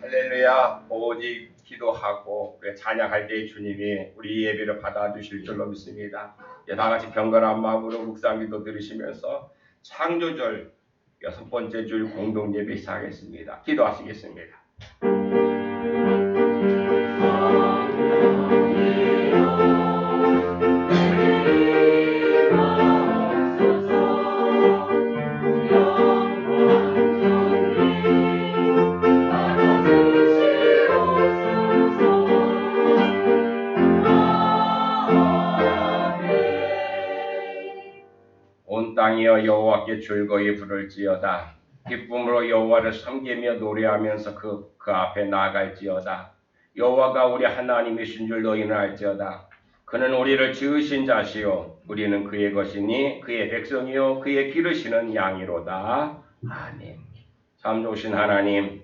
할렐루야. 오직 기도하고 찬양할 때 주님이 우리 예배를 받아주실 줄로 믿습니다. 다 같이 경건한 마음으로 묵상기도 들으시면서 창조절 6번째 줄 공동예배 시작하겠습니다. 기도하시겠습니다. 온 땅이여 여호와께 즐거이 부를지어다. 기쁨으로 여호와를 섬기며 노래하면서 그 앞에 나아갈지어다. 여호와가 우리 하나님이신 줄 너희는 알지어다. 그는 우리를 지으신 자시요 우리는 그의 것이니 그의 백성이요 그의 기르시는 양이로다. 아멘. 참 좋으신 하나님,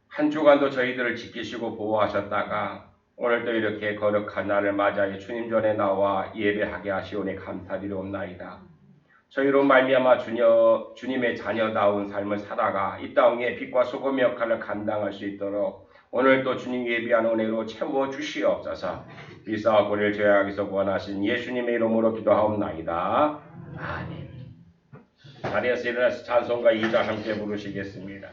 한 주간도 저희들을 지키시고 보호하셨다가 오늘도 이렇게 거룩한 날을 맞이하여 주님 전에 나와 예배하게 하시오니 감사드리옵나이다. 저희로 말미암아 주님의 자녀다운 삶을 살아가 이 땅에 빛과 소금의 역할을 감당할 수 있도록 오늘도 주님 예비한 은혜로 채워주시옵소서. 비사와 고를 죄악에서 구원하신 예수님의 이름으로 기도하옵나이다. 아멘. 자리에서 일어나서 찬송가 2절 함께 부르시겠습니다.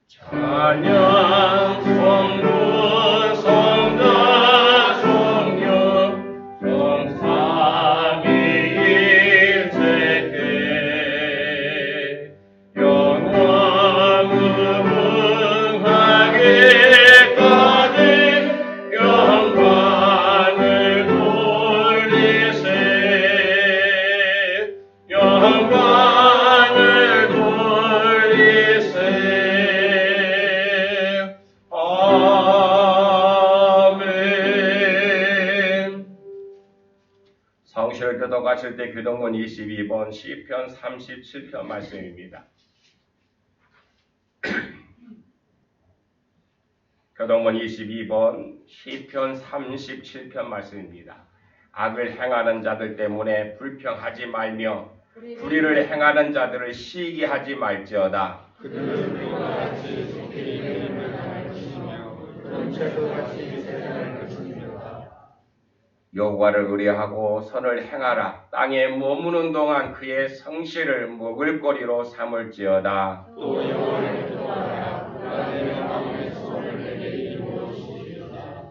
찬양 성부 성자 성령 성삼위일체계 영원무궁하게까지 영광을 돌리세 영광을 돌리세. 성실 교독하실 때 교동문 22번 시편 37편 말씀입니다. 교동문 22번 시편 37편 말씀입니다. 악을 행하는 자들 때문에 불평하지 말며 불의를 행하는 자들을 시기하지 말지어다. 그들은 그와 같이 속히 이름을 당할 것이며 번제도 같이 세상을 것이니라. 여호와를 의뢰하고 선을 행하라. 땅에 머무는 동안 그의 성실을 먹을거리로 삼을지어다. 또 여호와를 기도하라. 그가 내 마음의 소원을 내게 이루어 주시리로다.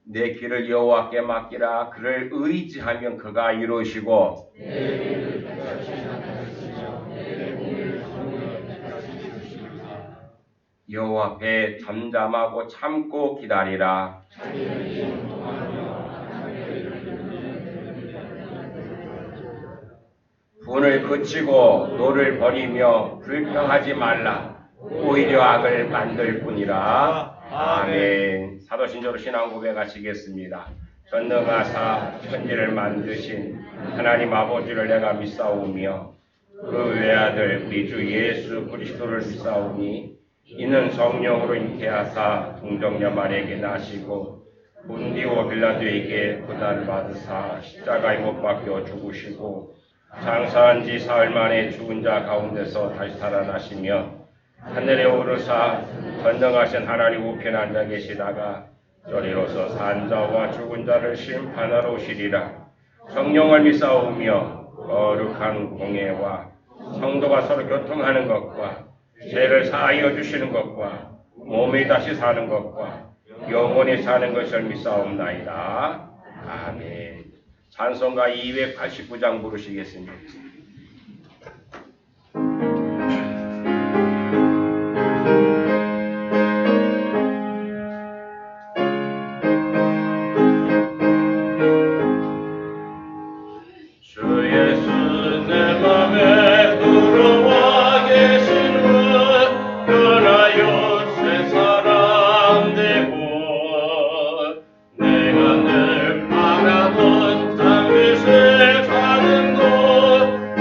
내 길을 여호와께 맡기라. 그를 의지하면 그가 이루시고 내 길을 끝까지 나타내시며 내 몸을 정오에 끝까지 주시리로다. 여호와 앞에 잠잠하고 참고 기다리라. 자기를 인도하며 분을 그치고 노를 버리며 불평하지 말라. 오히려 악을 만들 뿐이라. 아멘. 사도신조로 신앙 고백하시겠습니다. 전능하사 천지를 만드신 하나님 아버지를 내가 믿사오며 그 외아들 우리 주 예수 그리스도를 믿사오니 이는 성령으로 잉태하사 동정녀마리에게 나시고 본디오 빌라도에게 고난을 받으사 십자가에 못 박혀 죽으시고 장사한 지 사흘 만에 죽은 자 가운데서 다시 살아나시며 하늘에 오르사 전능하신 하나님 우편에 앉아 계시다가 저리로서 산 자와 죽은 자를 심판하러 오시리라. 성령을 믿사오며 거룩한 공예와 성도가 서로 교통하는 것과 죄를 사하여 주시는 것과 몸이 다시 사는 것과 영원히 사는 것을 믿사옵나이다. 아멘. 찬송가 289장 부르시겠습니다. 내가 늘 바라본 땅 끝에 사는 곳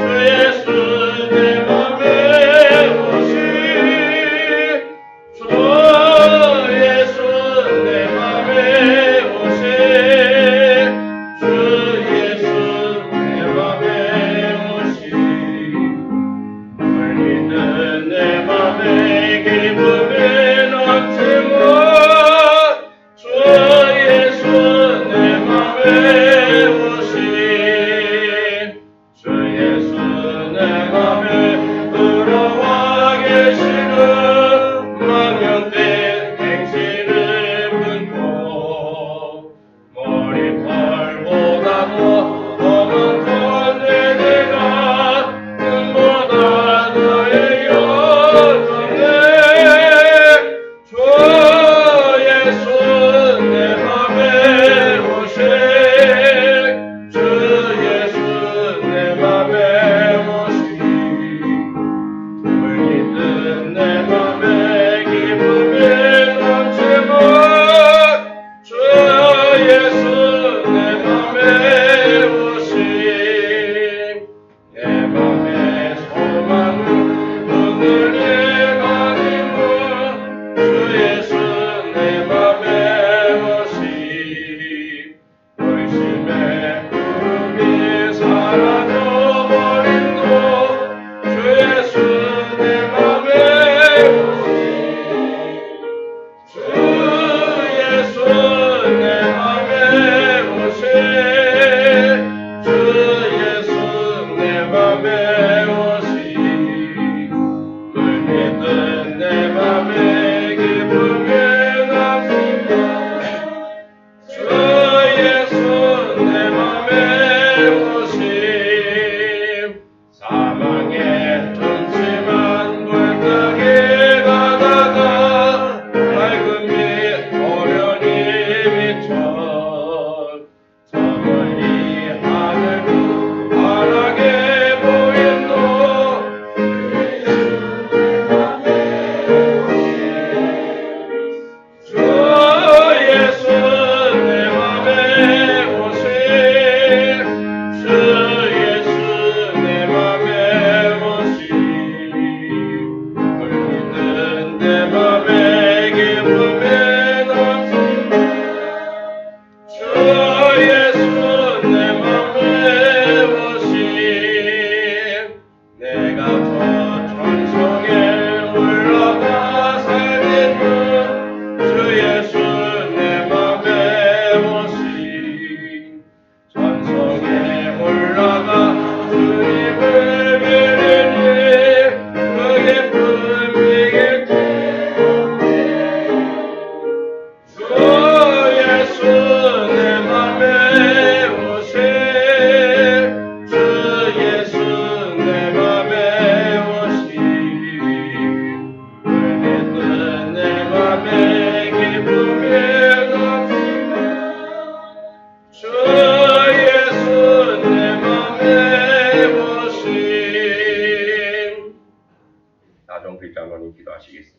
사정교장로님 기도하시겠습니다.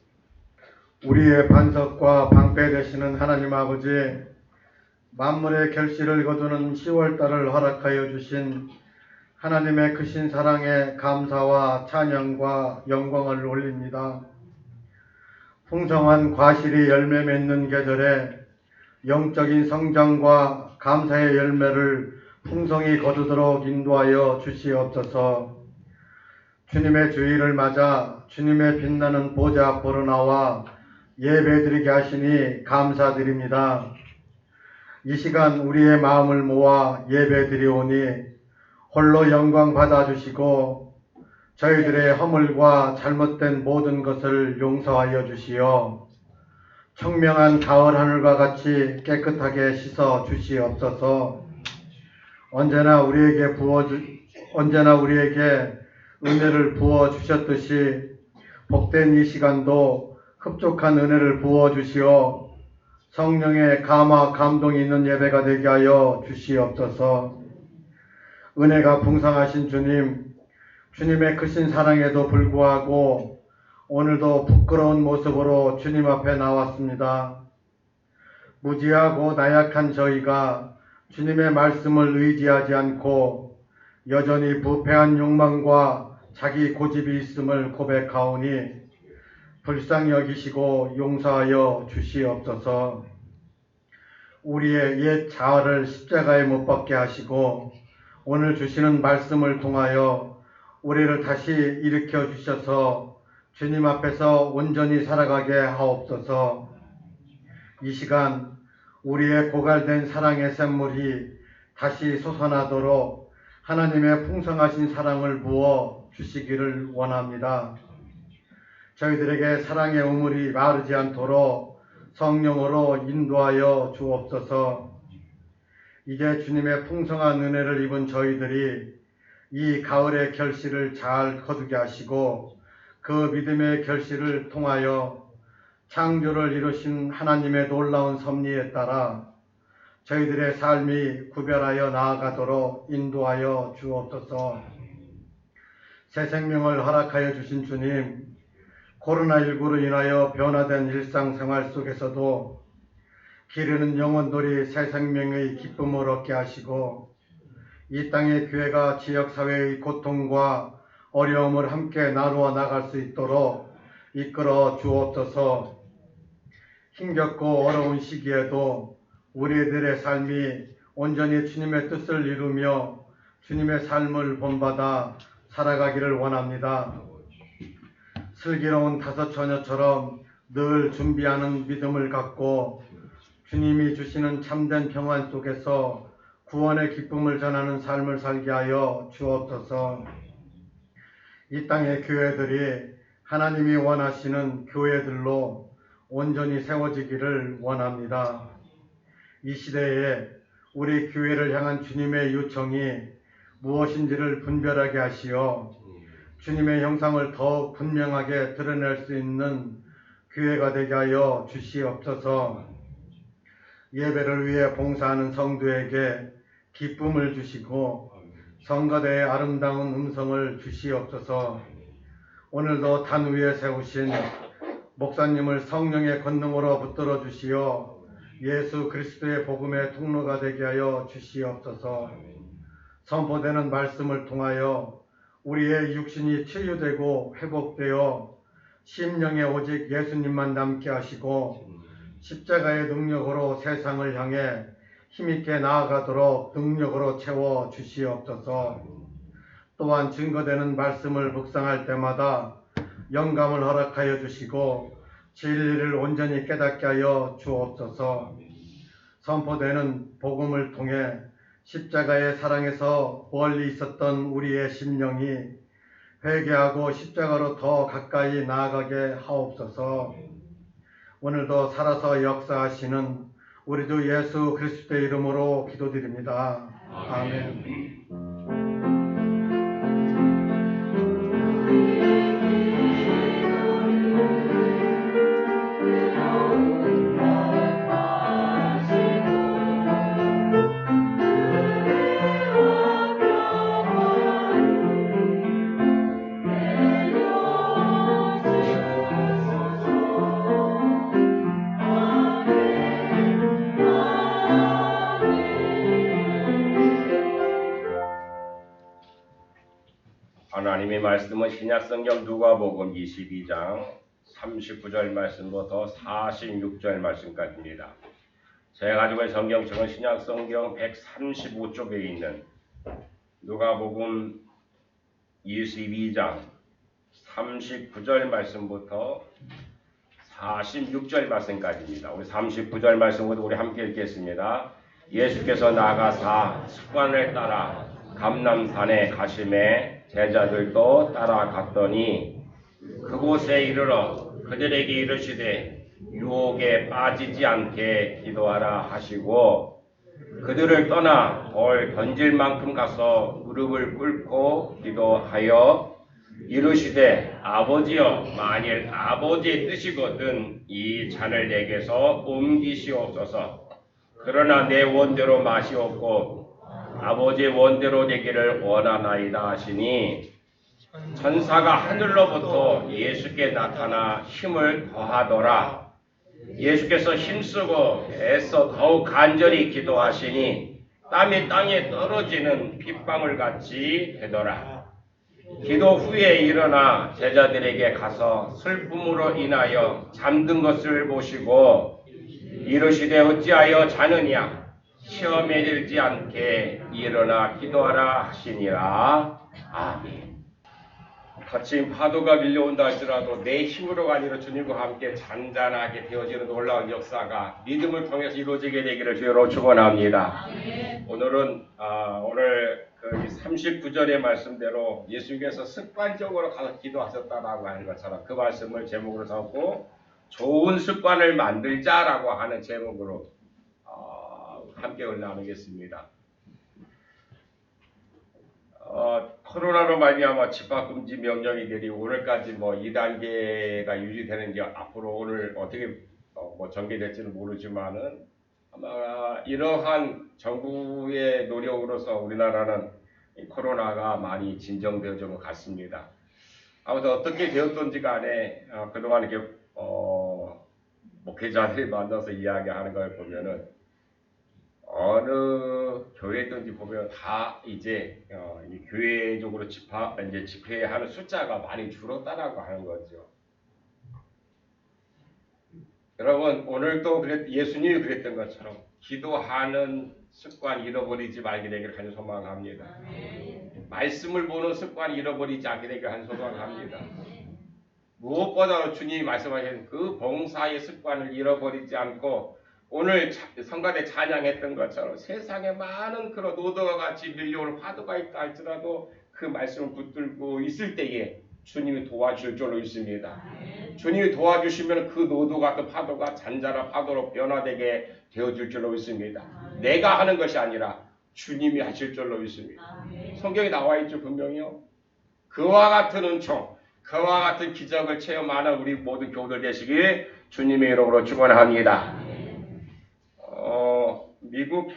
우리의 반석과 방패 되시는 하나님 아버지, 만물의 결실을 거두는 10월달을 허락하여 주신 하나님의 크신 사랑에 감사와 찬양과 영광을 올립니다. 풍성한 과실이 열매 맺는 계절에 영적인 성장과 감사의 열매를 풍성히 거두도록 인도하여 주시옵소서. 주님의 주일을 맞아 주님의 빛나는 보좌 앞으로 나와 예배드리게 하시니 감사드립니다. 이 시간 우리의 마음을 모아 예배드리오니 홀로 영광 받아주시고 저희들의 허물과 잘못된 모든 것을 용서하여 주시어 청명한 가을 하늘과 같이 깨끗하게 씻어 주시옵소서. 언제나 우리에게 은혜를 부어 주셨듯이 복된 이 시간도 흡족한 은혜를 부어 주시어 성령의 감화 감동이 있는 예배가 되게 하여 주시옵소서. 은혜가 풍성하신 주님, 주님의 크신 사랑에도 불구하고 오늘도 부끄러운 모습으로 주님 앞에 나왔습니다. 무지하고 나약한 저희가 주님의 말씀을 의지하지 않고 여전히 부패한 욕망과 자기 고집이 있음을 고백하오니 불쌍히 여기시고 용서하여 주시옵소서. 우리의 옛 자아를 십자가에 못 박게 하시고 오늘 주시는 말씀을 통하여 우리를 다시 일으켜 주셔서 주님 앞에서 온전히 살아가게 하옵소서. 이 시간 우리의 고갈된 사랑의 샘물이 다시 솟아나도록 하나님의 풍성하신 사랑을 부어 주시기를 원합니다. 저희들에게 사랑의 우물이 마르지 않도록 성령으로 인도하여 주옵소서. 이제 주님의 풍성한 은혜를 입은 저희들이 이 가을의 결실을 잘 거두게 하시고 그 믿음의 결실을 통하여 창조를 이루신 하나님의 놀라운 섭리에 따라 저희들의 삶이 구별하여 나아가도록 인도하여 주옵소서. 새 생명을 허락하여 주신 주님, 코로나19로 인하여 변화된 일상생활 속에서도 기르는 영혼들이 새 생명의 기쁨을 얻게 하시고 이 땅의 교회가 지역사회의 고통과 어려움을 함께 나누어 나갈 수 있도록 이끌어 주옵소서. 힘겹고 어려운 시기에도 우리들의 삶이 온전히 주님의 뜻을 이루며 주님의 삶을 본받아 살아가기를 원합니다. 슬기로운 다섯 처녀처럼 늘 준비하는 믿음을 갖고 주님이 주시는 참된 평안 속에서 구원의 기쁨을 전하는 삶을 살게 하여 주옵소서. 이 땅의 교회들이 하나님이 원하시는 교회들로 온전히 세워지기를 원합니다. 이 시대에 우리 교회를 향한 주님의 요청이 무엇인지를 분별하게 하시어 주님의 형상을 더욱 분명하게 드러낼 수 있는 교회가 되게 하여 주시옵소서. 예배를 위해 봉사하는 성도에게 기쁨을 주시고 성가대의 아름다운 음성을 주시옵소서. 오늘도 단 위에 세우신 목사님을 성령의 권능으로 붙들어 주시어 예수 그리스도의 복음의 통로가 되게 하여 주시옵소서. 선포되는 말씀을 통하여 우리의 육신이 치유되고 회복되어 심령에 오직 예수님만 남게 하시고 십자가의 능력으로 세상을 향해 힘있게 나아가도록 능력으로 채워 주시옵소서. 또한 증거되는 말씀을 묵상할 때마다 영감을 허락하여 주시고 진리를 온전히 깨닫게 하여 주옵소서. 선포되는 복음을 통해 십자가의 사랑에서 멀리 있었던 우리의 심령이 회개하고 십자가로 더 가까이 나아가게 하옵소서. 오늘도 살아서 역사하시는 우리 주 예수 그리스도의 이름으로 기도드립니다. 아멘. 하나님의 말씀은 신약성경 누가복음 22장 39절 말씀부터 46절 말씀까지입니다. 제가 가지고 있는 성경책은 신약성경 135쪽에 있는 누가복음 22장 39절 말씀부터 46절 말씀까지입니다. 우리 39절 말씀부터 우리 함께 읽겠습니다. 예수께서 나가사 습관을 따라 감람산에 가심에 제자들도 따라갔더니 그곳에 이르러 그들에게 이르시되 유혹에 빠지지 않게 기도하라 하시고 그들을 떠나 돌 던질 만큼 가서 무릎을 꿇고 기도하여 이르시되 아버지여 만일 아버지의 뜻이거든 이 잔을 내게서 옮기시옵소서. 그러나 내 원대로 마시옵고 아버지의 원대로 되기를 원하나이다 하시니 천사가 하늘로부터 예수께 나타나 힘을 더하더라. 예수께서 힘쓰고 애써 더욱 간절히 기도하시니 땀이 땅에 떨어지는 핏방울 같이 되더라. 기도 후에 일어나 제자들에게 가서 슬픔으로 인하여 잠든 것을 보시고 이르시되 어찌하여 자느냐 시험에 들지 않게 일어나 기도하라 하시니라. 아멘. 거친 파도가 밀려온다 할지라도 내 힘으로가 아니라 주님과 함께 잔잔하게 되어지는 놀라운 역사가 믿음을 통해서 이루어지게 되기를 주여로 축원합니다. 오늘은 오늘 그 39절의 말씀대로 예수님께서 습관적으로 가서 기도하셨다라고 하는 것처럼 그 말씀을 제목으로 삼고 좋은 습관을 만들자라고 하는 제목으로 함께 나누겠습니다. 코로나로 말미암아 집합금지 명령이 내리고 오늘까지 2단계가 유지되는지 앞으로 오늘 어떻게 전개될지는 모르지만은 아마 이러한 정부의 노력으로서 우리나라는 이 코로나가 많이 진정되어진 것 같습니다. 아무튼 어떻게 되었던지 간에 그동안 이렇게 목회자들이 만나서 이야기하는 걸 보면은 어느 교회든지 보면 다 이제 교회적으로 집회하는 숫자가 많이 줄었다라고 하는 거죠. 여러분 오늘도 예수님이 그랬던 것처럼 기도하는 습관 잃어버리지 말게 되기를 간절히 소망합니다. 말씀을 보는 습관 잃어버리지 않게 되기를 간절히 소망합니다. 무엇보다 주님이 말씀하신 그 봉사의 습관을 잃어버리지 않고 오늘 성가대 찬양했던 것처럼 세상에 많은 그런 노도와 같이 밀려오는 파도가 있다 할지라도 그 말씀을 붙들고 있을 때에 주님이 도와줄 줄로 믿습니다. 주님이 도와주시면 그 노도 같은 파도가 잔잔한 파도로 변화되게 되어줄 줄로 믿습니다. 내가 하는 것이 아니라 주님이 하실 줄로 믿습니다. 성경에 나와 있죠. 분명히요. 그와 같은 은총, 그와 같은 기적을 체험하는 우리 모든 교우들 되시길 주님의 이름으로 축원합니다. 미국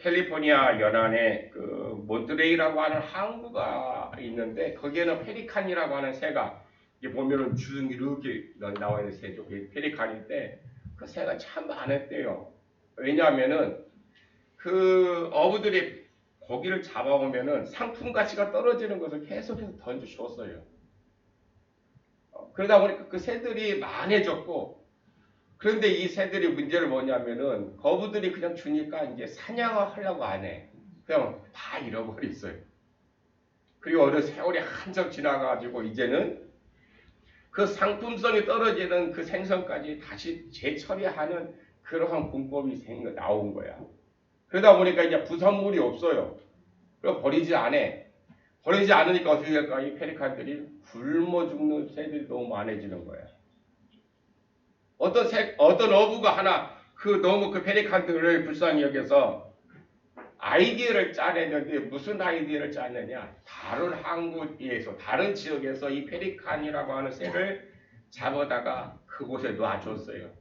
캘리포니아 연안에 그 몬트레이라고 하는 항구가 있는데 거기에는 페리칸이라고 하는 새가 이게 보면은 쭉 이렇게 나와 있는 새죠. 페리칸인데 그 새가 참 많았대요. 왜냐하면은 그 어부들이 고기를 잡아오면은 상품 가치가 떨어지는 것을 계속해서 던져줬어요. 그러다 보니까 그 새들이 많아졌고 그런데 이 새들이 문제를 뭐냐면은 거부들이 그냥 주니까 이제 사냥을 하려고 안 해. 그냥 다 잃어버렸어요. 그리고 어느 세월이 한참 지나가지고 이제는 그 상품성이 떨어지는 그 생선까지 다시 재처리하는 그러한 공법이 나온 거야. 그러다 보니까 이제 부산물이 없어요. 그럼 버리지 않아. 버리지 않으니까 어떻게 될까? 이 페리칸들이 굶어 죽는 새들이 너무 많아지는 거야. 어떤 어부가 하나 너무 그 페리칸들을 불쌍히 여겨서 아이디어를 짜냈는데 무슨 아이디어를 짰느냐? 다른 항구에서 다른 지역에서 이 페리칸이라고 하는 새를 잡아다가 그곳에 놔줬어요.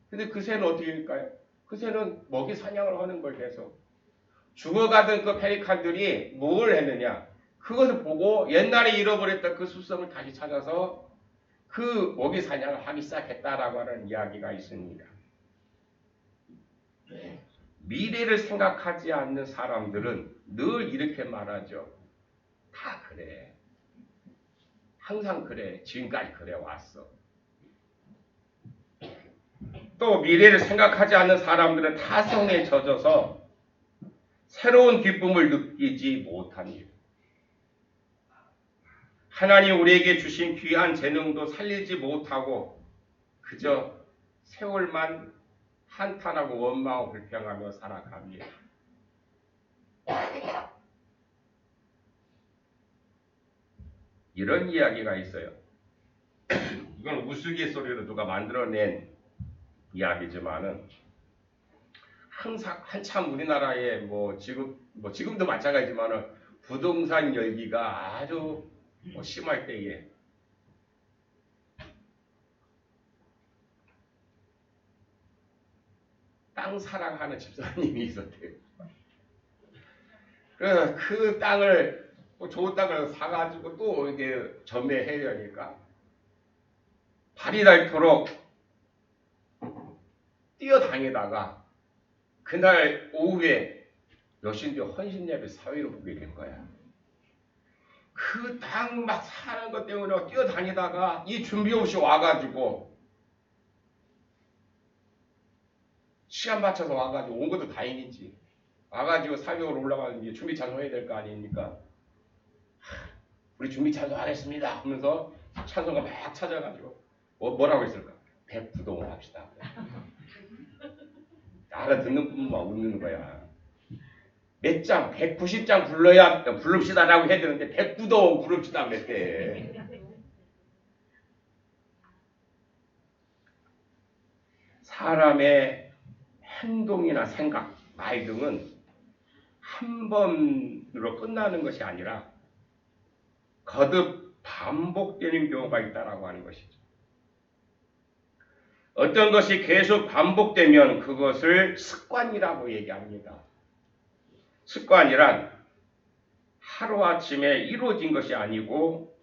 근데 그 새는 어떻게 될까요? 그 새는 먹이 사냥을 하는 걸 계속 죽어가던 그 페리칸들이 뭘 했느냐? 그것을 보고 옛날에 잃어버렸던 그 습성을 다시 찾아서 그 먹이 사냥을 하기 시작했다라고 하는 이야기가 있습니다. 미래를 생각하지 않는 사람들은 늘 이렇게 말하죠. 다 그래. 항상 그래. 지금까지 그래 왔어. 또 미래를 생각하지 않는 사람들은 타성에 젖어서 새로운 기쁨을 느끼지 못합니다. 하나님 우리에게 주신 귀한 재능도 살리지 못하고 그저 세월만 한탄하고 원망하고 불평하며 살아갑니다. 이런 이야기가 있어요. 이건 우스갯소리로 누가 만들어낸 이야기지만은 항상 한참 우리나라에 지금도 마찬가지지만은 부동산 열기가 아주 심할 때에 땅 사랑하는 집사님이 있었대요. 그래서 그 땅을 좋은 땅을 사가지고 또 이게 전매해려니까 발이 닳도록 뛰어다니다가 그날 오후에 여신교 헌신예배 사회로 보게 된 거야. 그 땅 막 사는 것 때문에 뛰어다니다가 이 준비 없이 와가지고 시간 맞춰서 와가지고 온 것도 다행이지. 와가지고 사교로 올라가면 이제 준비 찬송해야 될 거 아닙니까? 우리 준비 찬송 안 했습니다 하면서 찬송가 막 찾아가지고 뭐라고 했을까? 백부동을 합시다. 알아듣는 분만 웃는 거야. 몇 장, 190장 부릅시다라고 해야 되는데 109동 부릅시다 그랬대. 사람의 행동이나 생각, 말 등은 한 번으로 끝나는 것이 아니라 거듭 반복되는 경우가 있다라고 하는 것이죠. 어떤 것이 계속 반복되면 그것을 습관이라고 얘기합니다. 습관이란 하루아침에 이루어진 것이 아니고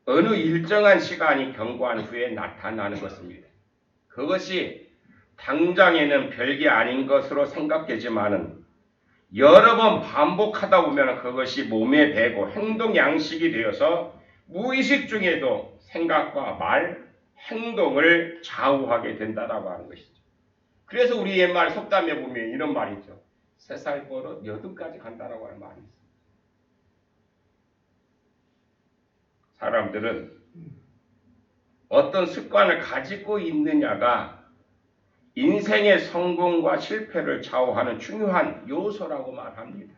어느 일정한 시간이 경과한 후에 나타나는 것입니다. 그것이 당장에는 별게 아닌 것으로 생각되지만은 여러 번 반복하다 보면 그것이 몸에 배고 행동 양식이 되어서 무의식 중에도 생각과 말, 행동을 좌우하게 된다라고 하는 것이죠. 그래서 우리 옛말 속담에 보면 이런 말이 있죠. 3살 버릇 여든까지 간다라고 하는 말이 있어요. 사람들은 어떤 습관을 가지고 있느냐가 인생의 성공과 실패를 좌우하는 중요한 요소라고 말합니다.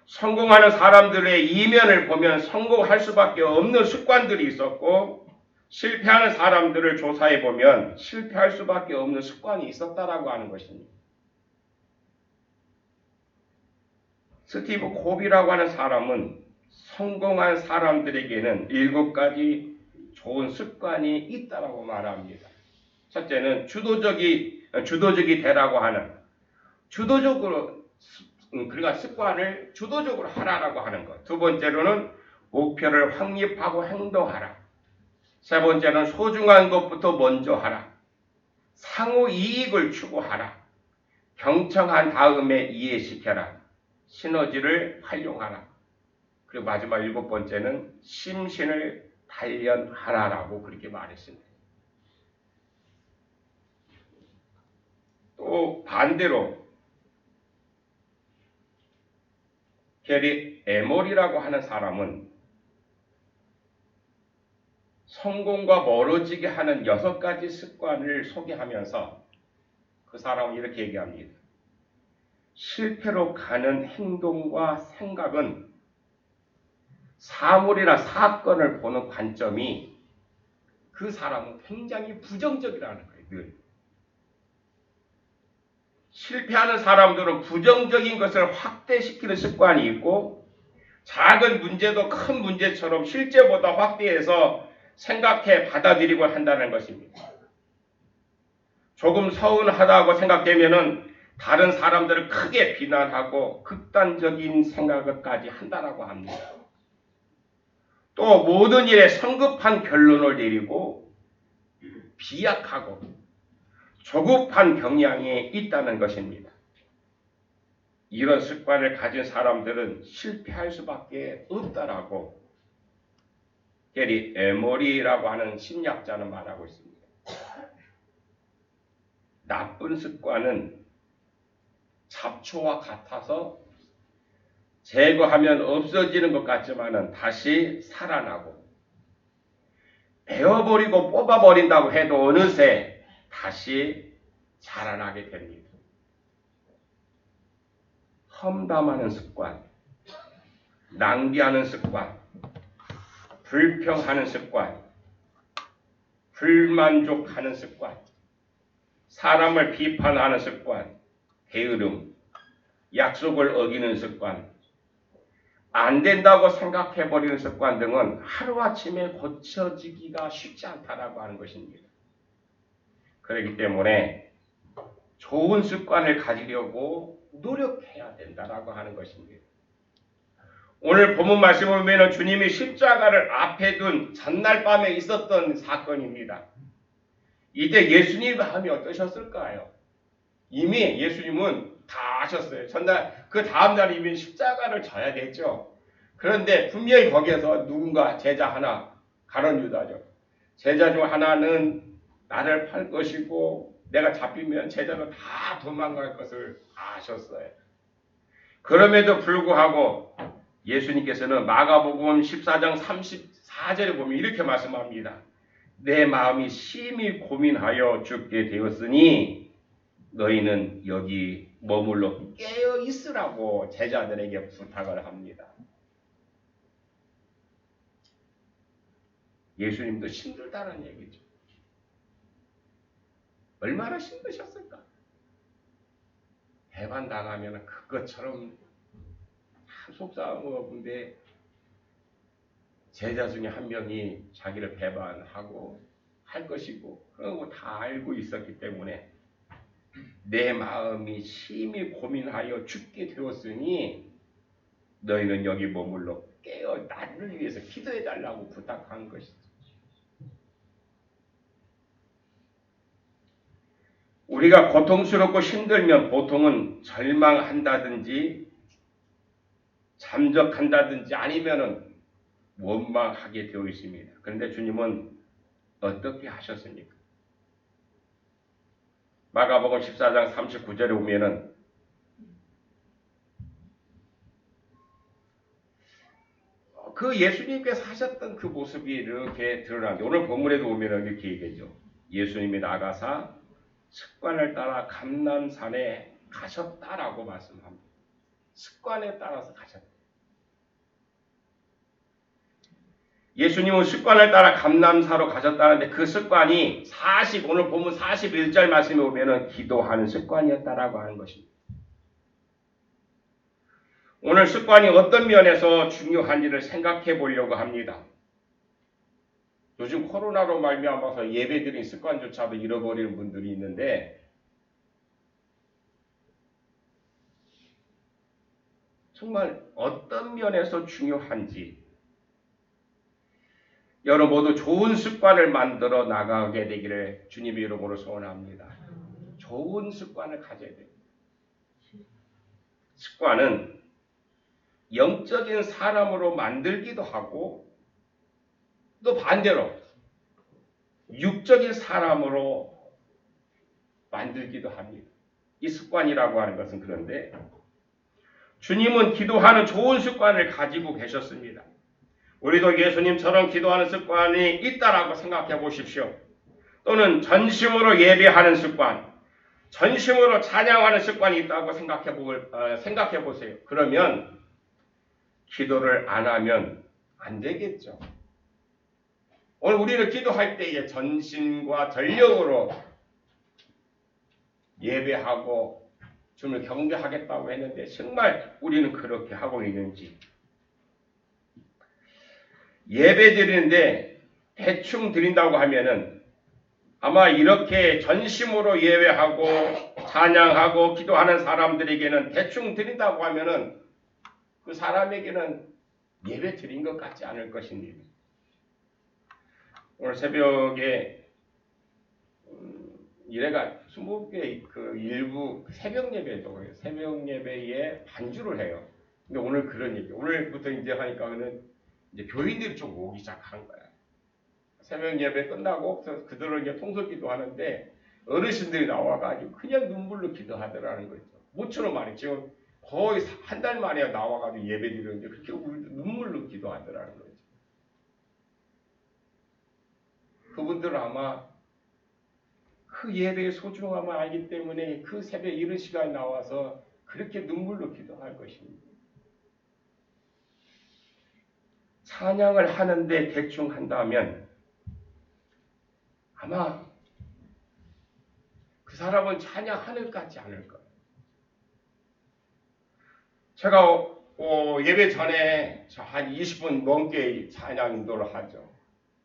성공하는 사람들의 이면을 보면 성공할 수밖에 없는 습관들이 있었고 실패하는 사람들을 조사해 보면 실패할 수밖에 없는 습관이 있었다라고 하는 것입니다. 스티브 콥이라고 하는 사람은 성공한 사람들에게는 7가지 좋은 습관이 있다라고 말합니다. 첫째는 주도적이 되라고 하는 그러니까 습관을 주도적으로 하라라고 하는 것. 두 번째로는 목표를 확립하고 행동하라. 세 번째는 소중한 것부터 먼저 하라. 상호 이익을 추구하라. 경청한 다음에 이해시켜라. 시너지를 활용하라. 그리고 마지막 7번째는 심신을 단련하라라고 그렇게 말했습니다. 또 반대로 게리 에몰이라고 하는 사람은 성공과 멀어지게 하는 6가지 습관을 소개하면서 그 사람은 이렇게 얘기합니다. 실패로 가는 행동과 생각은 사물이나 사건을 보는 관점이 그 사람은 굉장히 부정적이라는 거예요. 늘. 실패하는 사람들은 부정적인 것을 확대시키는 습관이 있고 작은 문제도 큰 문제처럼 실제보다 확대해서 생각해 받아들이고 한다는 것입니다. 조금 서운하다고 생각되면은 다른 사람들을 크게 비난하고 극단적인 생각을까지 한다라고 합니다. 또 모든 일에 성급한 결론을 내리고 비약하고 조급한 경향이 있다는 것입니다. 이런 습관을 가진 사람들은 실패할 수밖에 없다라고 게리 에머리라고 하는 심리학자는 말하고 있습니다. 나쁜 습관은 잡초와 같아서 제거하면 없어지는 것 같지만은 다시 살아나고, 베어버리고 뽑아버린다고 해도 어느새 다시 자라나게 됩니다. 험담하는 습관, 낭비하는 습관, 불평하는 습관, 불만족하는 습관, 사람을 비판하는 습관, 게으름, 약속을 어기는 습관, 안 된다고 생각해버리는 습관 등은 하루아침에 고쳐지기가 쉽지 않다라고 하는 것입니다. 그렇기 때문에 좋은 습관을 가지려고 노력해야 된다라고 하는 것입니다. 오늘 본문 말씀을 보면 주님이 십자가를 앞에 둔 전날 밤에 있었던 사건입니다. 이때 예수님의 마음이 어떠셨을까요? 이미 예수님은 다 아셨어요. 전날 그 다음날 이미 십자가를 져야 됐죠. 그런데 분명히 거기에서 누군가 제자 하나, 가룟 유다죠. 제자 중 하나는 나를 팔 것이고 내가 잡히면 제자는 다 도망갈 것을 아셨어요. 그럼에도 불구하고 예수님께서는 마가복음 14장 34절에 보면 이렇게 말씀합니다. 내 마음이 심히 고민하여 죽게 되었으니 너희는 여기 머물러 깨어 있으라고 제자들에게 부탁을 합니다. 예수님도 힘들다는 얘기죠. 얼마나 힘드셨을까? 배반당하면 그것처럼 참 속상한데 제자 중에 한 명이 자기를 배반하고 할 것이고 그런 거 다 알고 있었기 때문에 내 마음이 심히 고민하여 죽게 되었으니 너희는 여기 머물러 깨어 나를 위해서 기도해 달라고 부탁한 것이죠. 우리가 고통스럽고 힘들면 보통은 절망한다든지 잠적한다든지 아니면은 원망하게 되어 있습니다. 그런데 주님은 어떻게 하셨습니까? 마가복음 14장 39절에 보면은 그 예수님께서 하셨던 그 모습이 이렇게 드러나는데 오늘 본문에도 보면은 이렇게 얘기하죠. 예수님이 나가사 습관을 따라 감람산에 가셨다라고 말씀합니다. 습관에 따라서 가셨다. 예수님은 습관을 따라 감람사로 가셨다는데 그 습관이 오늘 본문 41절 말씀에 보면은 기도하는 습관이었다라고 하는 것입니다. 오늘 습관이 어떤 면에서 중요한지를 생각해 보려고 합니다. 요즘 코로나로 말미암아서 예배드린 습관조차도 잃어버리는 분들이 있는데 정말 어떤 면에서 중요한지 여러분 모두 좋은 습관을 만들어 나가게 되기를 주님의 이름으로 소원합니다. 좋은 습관을 가져야 돼요. 습관은 영적인 사람으로 만들기도 하고 또 반대로 육적인 사람으로 만들기도 합니다. 이 습관이라고 하는 것은 그런데 주님은 기도하는 좋은 습관을 가지고 계셨습니다. 우리도 예수님처럼 기도하는 습관이 있다라고 생각해 보십시오. 또는 전심으로 예배하는 습관, 전심으로 찬양하는 습관이 있다고 생각해 보세요. 그러면 기도를 안 하면 안 되겠죠. 오늘 우리는 기도할 때에 전심과 전력으로 예배하고 주님을 경배하겠다고 했는데 정말 우리는 그렇게 하고 있는지 예배 드리는데 대충 드린다고 하면은 아마 이렇게 전심으로 예배하고 찬양하고 기도하는 사람들에게는 대충 드린다고 하면은 그 사람에게는 예배 드린 것 같지 않을 것입니다. 오늘 새벽에 이래가 20개 그 일부 새벽 예배도 새벽 예배에 반주를 해요. 근데 오늘 그런 얘기 오늘부터 이제 하니까는 이제 교인들이 좀 오기 시작한 거야. 새벽 예배 끝나고 그들을 이제 통솔기도 하는데 어르신들이 나와가지고 그냥 눈물로 기도하더라는 거죠. 모처럼 말이 지금 거의 한 달 만에 나와가지고 예배 드리는데 그렇게 눈물로 기도하더라는 거죠. 그분들은 아마 그 예배의 소중함을 알기 때문에 그 새벽 이른 시간에 나와서 그렇게 눈물로 기도할 것입니다. 찬양을 하는데 대충 한다면 아마 그 사람은 찬양하는 것 같지 않을 거예요. 제가 예배 전에 한 20분 넘게 찬양 인도를 하죠.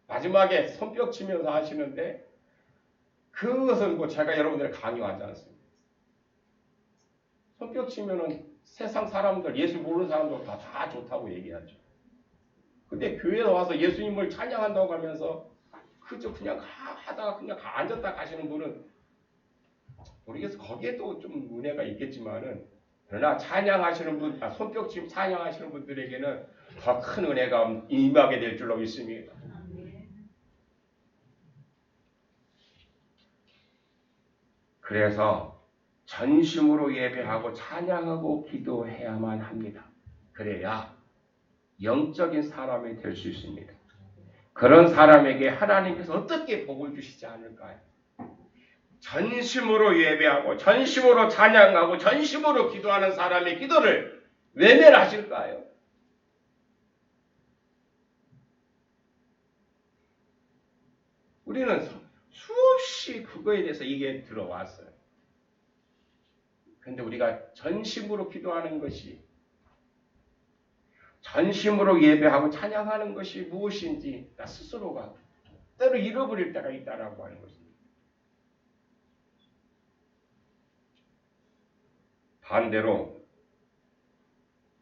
마지막에 손뼉 치면서 하시는데 그것은 제가 여러분들 강요하지 않습니다. 손뼉 치면은 세상 사람들, 예수 모르는 사람들 다 좋다고 얘기하죠. 근데 교회에 와서 예수님을 찬양한다고 하면서 그저 그냥 하다가 그냥 앉았다 가시는 분은 모르겠어. 거기에도 좀 은혜가 있겠지만은 그러나 찬양하시는 분, 손뼉 치고 찬양하시는 분들에게는 더 큰 은혜가 임하게 될 줄로 믿습니다. 그래서 전심으로 예배하고 찬양하고 기도해야만 합니다. 그래야 영적인 사람이 될 수 있습니다. 그런 사람에게 하나님께서 어떻게 복을 주시지 않을까요? 전심으로 예배하고 전심으로 찬양하고 전심으로 기도하는 사람의 기도를 외면하실까요? 우리는 수없이 그거에 대해서 이게 들어왔어요. 그런데 우리가 전심으로 기도하는 것이, 전심으로 예배하고 찬양하는 것이 무엇인지 나 스스로가 때로 잃어버릴 때가 있다라고 하는 것입니다. 반대로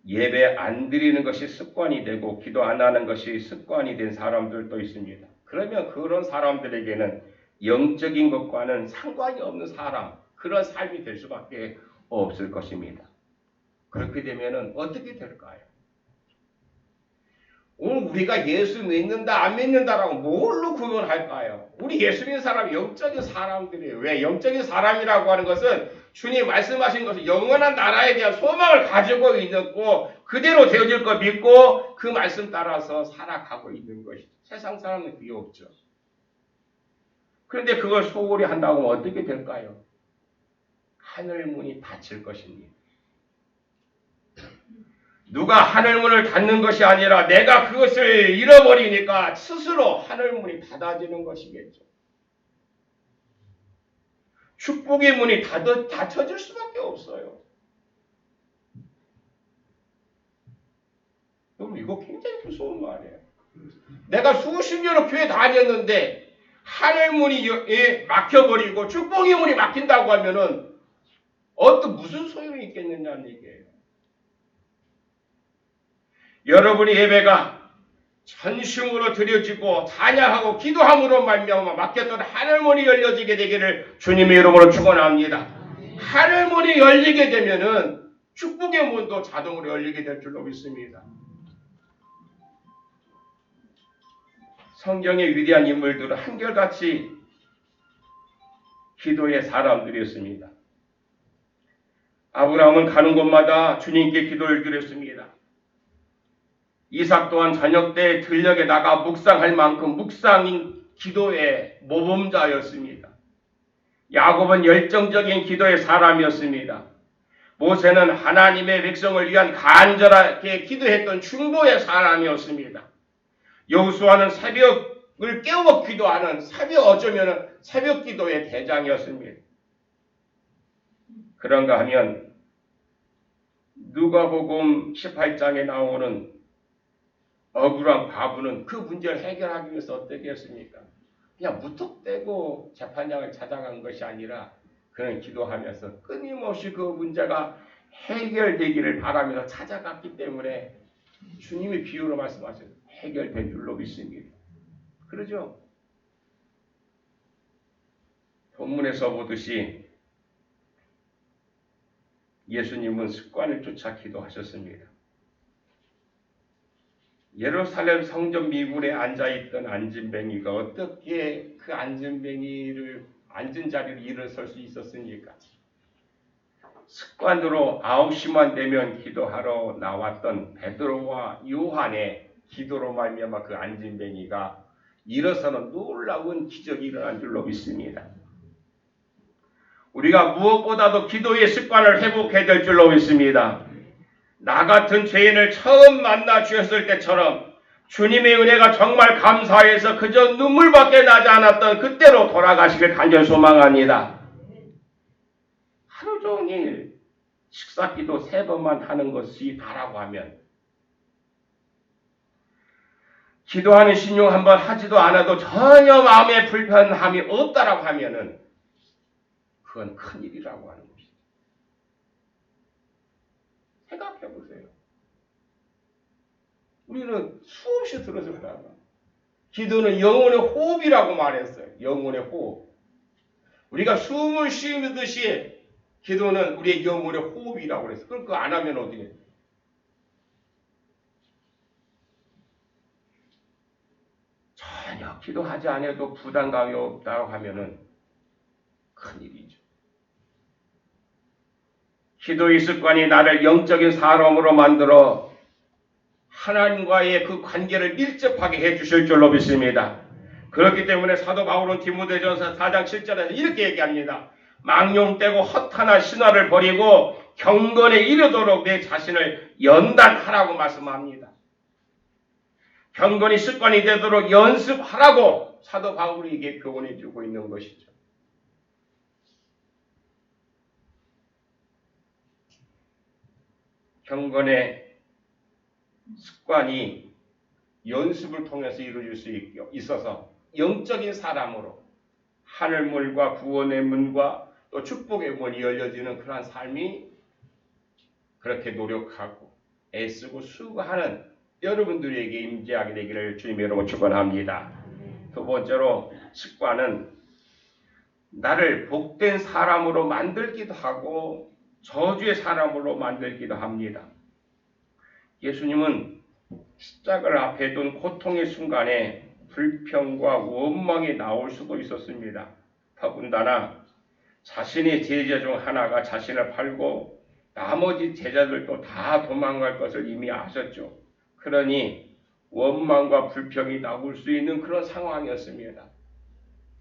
예배 안 드리는 것이 습관이 되고 기도 안 하는 것이 습관이 된 사람들도 있습니다. 그러면 그런 사람들에게는 영적인 것과는 상관이 없는 사람, 그런 삶이 될 수밖에 없을 것입니다. 그렇게 되면 어떻게 될까요? 오늘 우리가 예수 믿는다 안 믿는다라고 뭘로 구분할까요? 우리 예수 믿는 사람이 영적인 사람들이에요. 왜? 영적인 사람이라고 하는 것은 주님 말씀하신 것은 영원한 나라에 대한 소망을 가지고 있고 그대로 되어질 거 믿고 그 말씀 따라서 살아가고 있는 것이죠. 세상 사람은 그게 없죠. 그런데 그걸 소홀히 한다고 하면 어떻게 될까요? 하늘 문이 닫힐 것입니다. 누가 하늘문을 닫는 것이 아니라 내가 그것을 잃어버리니까 스스로 하늘문이 닫아지는 것이겠죠. 축복의 문이 닫혀질 수밖에 없어요. 여러분 이거 굉장히 무서운 말이에요. 내가 수십 년을 교회 다녔는데 하늘문이 막혀버리고 축복의 문이 막힌다고 하면은 무슨 소용이 있겠느냐는 얘기예요. 여러분의 예배가 전심으로 드려지고 찬양하고 기도함으로 말미암아 막혔던 하늘문이 열려지게 되기를 주님의 이름으로 축원합니다. 하늘문이 열리게 되면은 축복의 문도 자동으로 열리게 될 줄로 믿습니다. 성경의 위대한 인물들은 한결같이 기도의 사람들이었습니다. 아브라함은 가는 곳마다 주님께 기도를 드렸습니다. 이삭 또한 저녁 때 들녘에 나가 묵상할 만큼 묵상인 기도의 모범자였습니다. 야곱은 열정적인 기도의 사람이었습니다. 모세는 하나님의 백성을 위한 간절하게 기도했던 중보의 사람이었습니다. 여호수아는 새벽을 깨워 기도하는 어쩌면 새벽 기도의 대장이었습니다. 그런가 하면 누가복음 18장에 나오는 억울한 과부는 그 문제를 해결하기 위해서 어떻게 했습니까? 그냥 무턱대고 재판장을 찾아간 것이 아니라 그는 기도하면서 끊임없이 그 문제가 해결되기를 바라면서 찾아갔기 때문에 주님이 비유로 말씀하셔서 해결된 줄로 믿습니다. 그러죠? 본문에서 보듯이 예수님은 습관을 쫓아 기도하셨습니다. 예루살렘 성전 미문에 앉아있던 안진뱅이가 어떻게 그 앉은 자리를 일어설 수 있었습니까? 습관으로 9시만 되면 기도하러 나왔던 베드로와 요한의 기도로 말미암아 그 안진뱅이가 일어서는 놀라운 기적이 일어난 줄로 믿습니다. 우리가 무엇보다도 기도의 습관을 회복해야 될 줄로 믿습니다. 나 같은 죄인을 처음 만나 주셨을 때처럼 주님의 은혜가 정말 감사해서 그저 눈물밖에 나지 않았던 그때로 돌아가시길 간절히 소망합니다. 하루 종일 식사기도 3번만 하는 것이 다라고 하면, 기도하는 신용 한번 하지도 않아도 전혀 마음에 불편함이 없다라고 하면은 그건 큰일이라고 하는 것입니다. 생각해 보세요. 우리는 수없이 들어서 그러나 기도는 영혼의 호흡이라고 말했어요. 영혼의 호흡. 우리가 숨을 쉬듯이 기도는 우리의 영혼의 호흡이라고 그랬어요. 그럼 그거 안 하면 어떻게 해요? 전혀 기도하지 않아도 부담감이 없다고 하면은 큰일이죠. 기도의 습관이 나를 영적인 사람으로 만들어 하나님과의 그 관계를 밀접하게 해주실 줄로 믿습니다. 그렇기 때문에 사도 바울은 디모데전서 4장 7절에서 이렇게 얘기합니다. 망령되고 허탄한 신화를 버리고 경건에 이르도록 내 자신을 연단하라고 말씀합니다. 경건이 습관이 되도록 연습하라고 사도 바울에게 교훈해 주고 있는 것이죠. 경건의 습관이 연습을 통해서 이루어질 수 있어서 영적인 사람으로 하늘문과 구원의 문과 또 축복의 문이 열려지는 그러한 삶이 그렇게 노력하고 애쓰고 수고하는 여러분들에게 임재하게 되기를 주님의 이름으로 축원합니다. 두 번째로 습관은 나를 복된 사람으로 만들기도 하고 저주의 사람으로 만들기도 합니다. 예수님은 십자가를 앞에 둔 고통의 순간에 불평과 원망이 나올 수도 있었습니다. 더군다나 자신의 제자 중 하나가 자신을 팔고 나머지 제자들도 다 도망갈 것을 이미 아셨죠. 그러니 원망과 불평이 나올 수 있는 그런 상황이었습니다.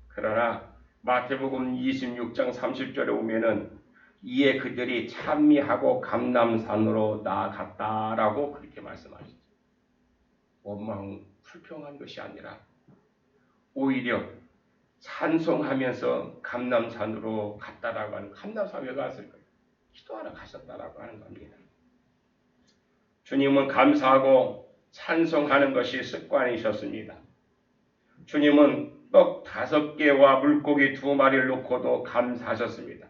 그러나 마태복음 26장 30절에 보면은 이에 그들이 찬미하고 감람산으로 나아갔다라고 그렇게 말씀하셨죠. 원망, 불평한 것이 아니라 오히려 찬송하면서 감람산으로 갔다라고 하는, 감람산 왜 갔을까요? 기도하러 가셨다라고 하는 겁니다. 주님은 감사하고 찬송하는 것이 습관이셨습니다. 주님은 떡 5개와 물고기 2마리를 놓고도 감사하셨습니다.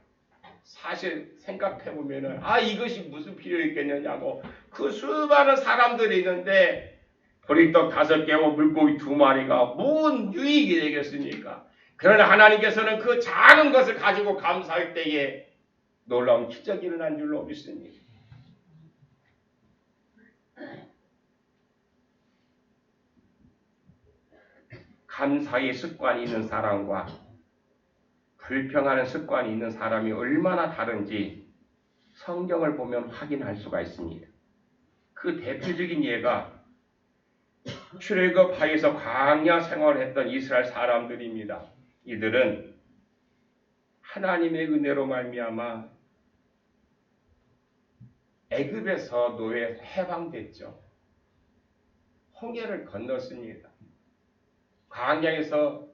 사실 생각해보면은 이것이 무슨 필요 있겠느냐고 그 수많은 사람들이 있는데 보리떡 5개와 물고기 2마리가 뭔 유익이 되겠습니까? 그러나 하나님께서는 그 작은 것을 가지고 감사할 때에 놀라운 기적이 일어난 줄로 믿습니다. 감사의 습관이 있는 사람과 불평하는 습관이 있는 사람이 얼마나 다른지 성경을 보면 확인할 수가 있습니다. 그 대표적인 예가 출애굽하에서 광야 생활을 했던 이스라엘 사람들입니다. 이들은 하나님의 은혜로 말미암아 애굽에서 노예에서 해방됐죠. 홍해를 건넜습니다. 광야에서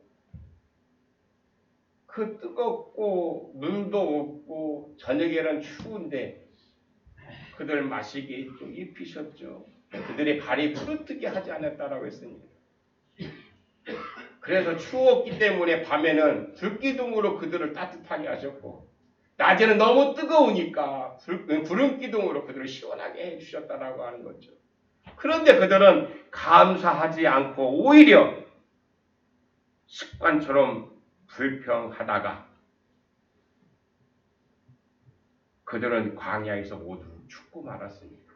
그 뜨겁고 물도 없고 저녁에는 추운데 그들 마시기에 좀 입히셨죠. 그들의 발이 부르뜨게 하지 않았다라고 했습니다. 그래서 추웠기 때문에 밤에는 불기둥으로 그들을 따뜻하게 하셨고 낮에는 너무 뜨거우니까 구름기둥으로 그들을 시원하게 해주셨다라고 하는 거죠. 그런데 그들은 감사하지 않고 오히려 습관처럼 불평하다가 그들은 광야에서 모두 죽고 말았습니다.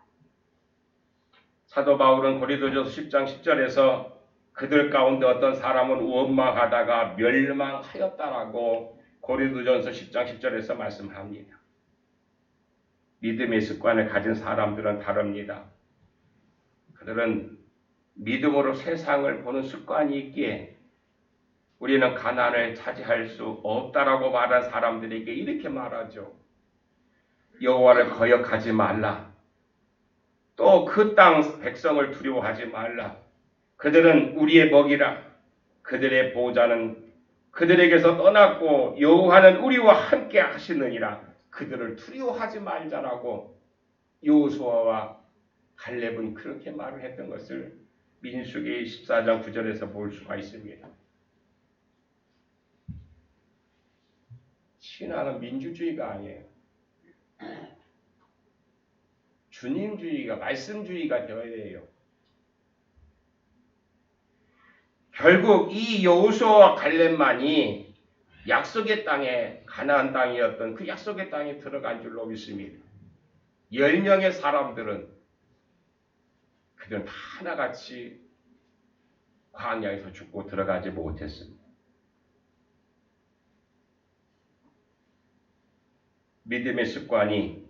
사도 바울은 고린도전서 10장 10절에서 그들 가운데 어떤 사람은 원망하다가 멸망하였다라고 고린도전서 10장 10절에서 말씀합니다. 믿음의 습관을 가진 사람들은 다릅니다. 그들은 믿음으로 세상을 보는 습관이 있기에 우리는 가난을 차지할 수 없다라고 말한 사람들에게 이렇게 말하죠. 여호와를 거역하지 말라. 또 그 땅 백성을 두려워하지 말라. 그들은 우리의 먹이라. 그들의 보호자는 그들에게서 떠났고 여호와는 우리와 함께 하시느니라. 그들을 두려워하지 말자라고 여호수아와 갈렙은 그렇게 말을 했던 것을 민수기 14장 9절에서 볼 수가 있습니다. 신앙은 민주주의가 아니에요. 주님주의가, 말씀주의가 되어야 해요. 결국 이 여호수아와 갈렙만이 약속의 땅에, 가나안 땅이었던 그 약속의 땅에 들어간 줄로 믿습니다. 10명의 사람들은 그들은 다 하나같이 광야에서 죽고 들어가지 못했습니다. 믿음의 습관이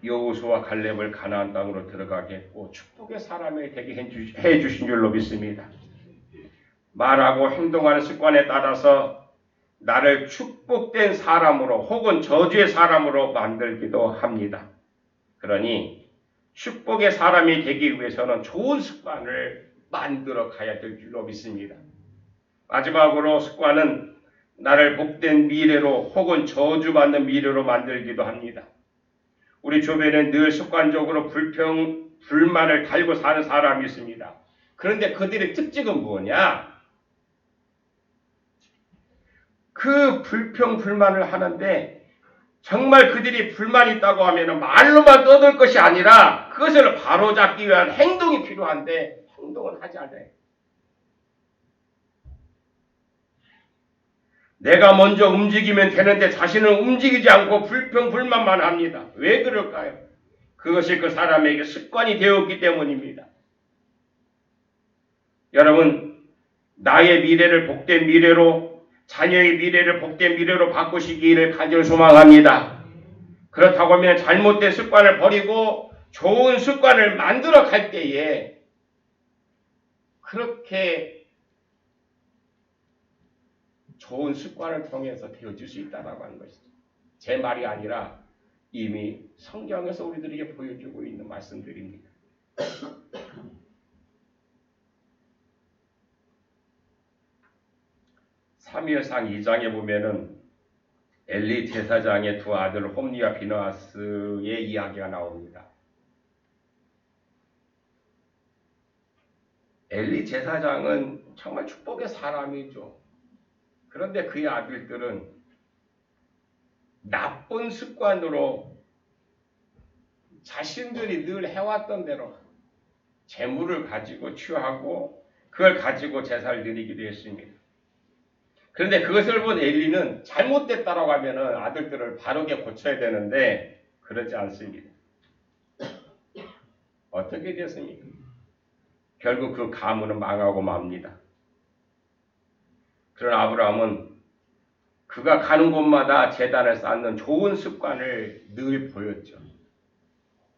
여호수아와 갈렙을 가나안 땅으로 들어가게 했고 축복의 사람이 되게 해주신 줄로 믿습니다. 말하고 행동하는 습관에 따라서 나를 축복된 사람으로 혹은 저주의 사람으로 만들기도 합니다. 그러니 축복의 사람이 되기 위해서는 좋은 습관을 만들어 가야 될 줄로 믿습니다. 마지막으로 습관은 나를 복된 미래로 혹은 저주받는 미래로 만들기도 합니다. 우리 주변에 늘 습관적으로 불만을 달고 사는 사람이 있습니다. 그런데 그들의 특징은 뭐냐? 그 불평불만을 하는데 정말 그들이 불만이 있다고 하면 말로만 떠들 것이 아니라 그것을 바로잡기 위한 행동이 필요한데 행동을 하지 않아요. 내가 먼저 움직이면 되는데 자신은 움직이지 않고 불평불만만 합니다. 왜 그럴까요? 그것이 그 사람에게 습관이 되었기 때문입니다. 여러분, 나의 미래를 복된 미래로, 자녀의 미래를 복된 미래로 바꾸시기를 간절히 소망합니다. 그렇다고 하면 잘못된 습관을 버리고 좋은 습관을 만들어 갈 때에 그렇게 좋은 습관을 통해서 되어질 수 있다고 하는 것이죠. 제 말이 아니라 이미 성경에서 우리들에게 보여주고 있는 말씀들입니다. 사무엘상 2장에 보면은 엘리 제사장의 두 아들 홈니와 비느하스의 이야기가 나옵니다. 엘리 제사장은 정말 축복의 사람이죠. 그런데 그의 아들들은 나쁜 습관으로 자신들이 늘 해왔던 대로 재물을 가지고 취하고 그걸 가지고 제사를 드리기도 했습니다. 그런데 그것을 본 엘리는 잘못됐다라고 하면은 아들들을 바르게 고쳐야 되는데 그러지 않습니다. 어떻게 됐습니까? 결국 그 가문은 망하고 맙니다. 그러나 아브라함은 그가 가는 곳마다 제단을 쌓는 좋은 습관을 늘 보였죠.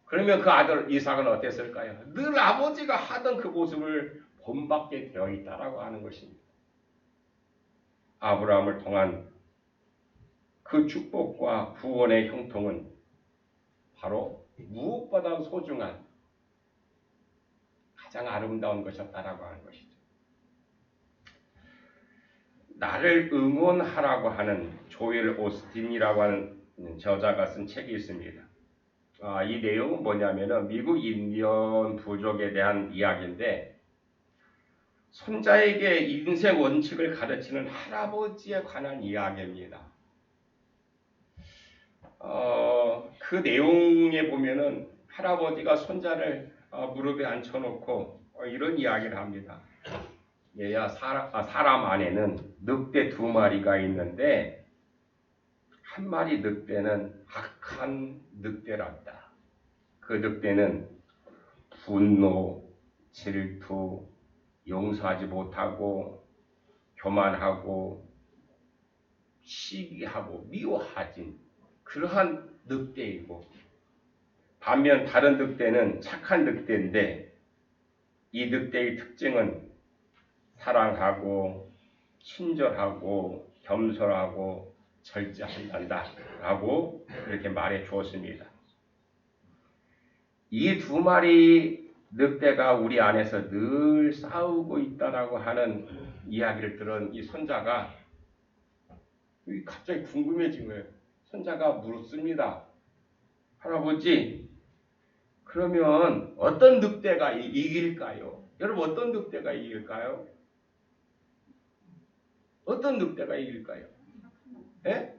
그러면 그 아들 이삭은 어땠을까요? 늘 아버지가 하던 그 모습을 본받게 되어 있다라고 하는 것입니다. 아브라함을 통한 그 축복과 구원의 형통은 바로 무엇보다 소중한 가장 아름다운 것이었다라고 하는 것이죠. 나를 응원하라고 하는 조엘 오스틴이라고 하는 저자가 쓴 책이 있습니다. 이 내용은 뭐냐면은 미국 인디언 부족에 대한 이야기인데 손자에게 인생 원칙을 가르치는 할아버지에 관한 이야기입니다. 그 내용에 보면은 할아버지가 손자를 무릎에 앉혀놓고 이런 이야기를 합니다. 얘야, 사람 안에는 늑대 2마리가 있는데 한 마리 늑대는 악한 늑대랍다. 그 늑대는 분노, 질투, 용서하지 못하고 교만하고 시기하고 미워하진 그러한 늑대이고, 반면 다른 늑대는 착한 늑대인데 이 늑대의 특징은 사랑하고 친절하고 겸손하고 절제한다 라고 그렇게 말해 주었습니다. 이 두 마리 늑대가 우리 안에서 늘 싸우고 있다라고 하는 이야기를 들은 이 손자가 갑자기 궁금해진 거예요. 손자가 물었습니다. 할아버지, 그러면 어떤 늑대가 이길까요? 여러분, 어떤 늑대가 이길까요? 어떤 늑대가 이길까요? 예?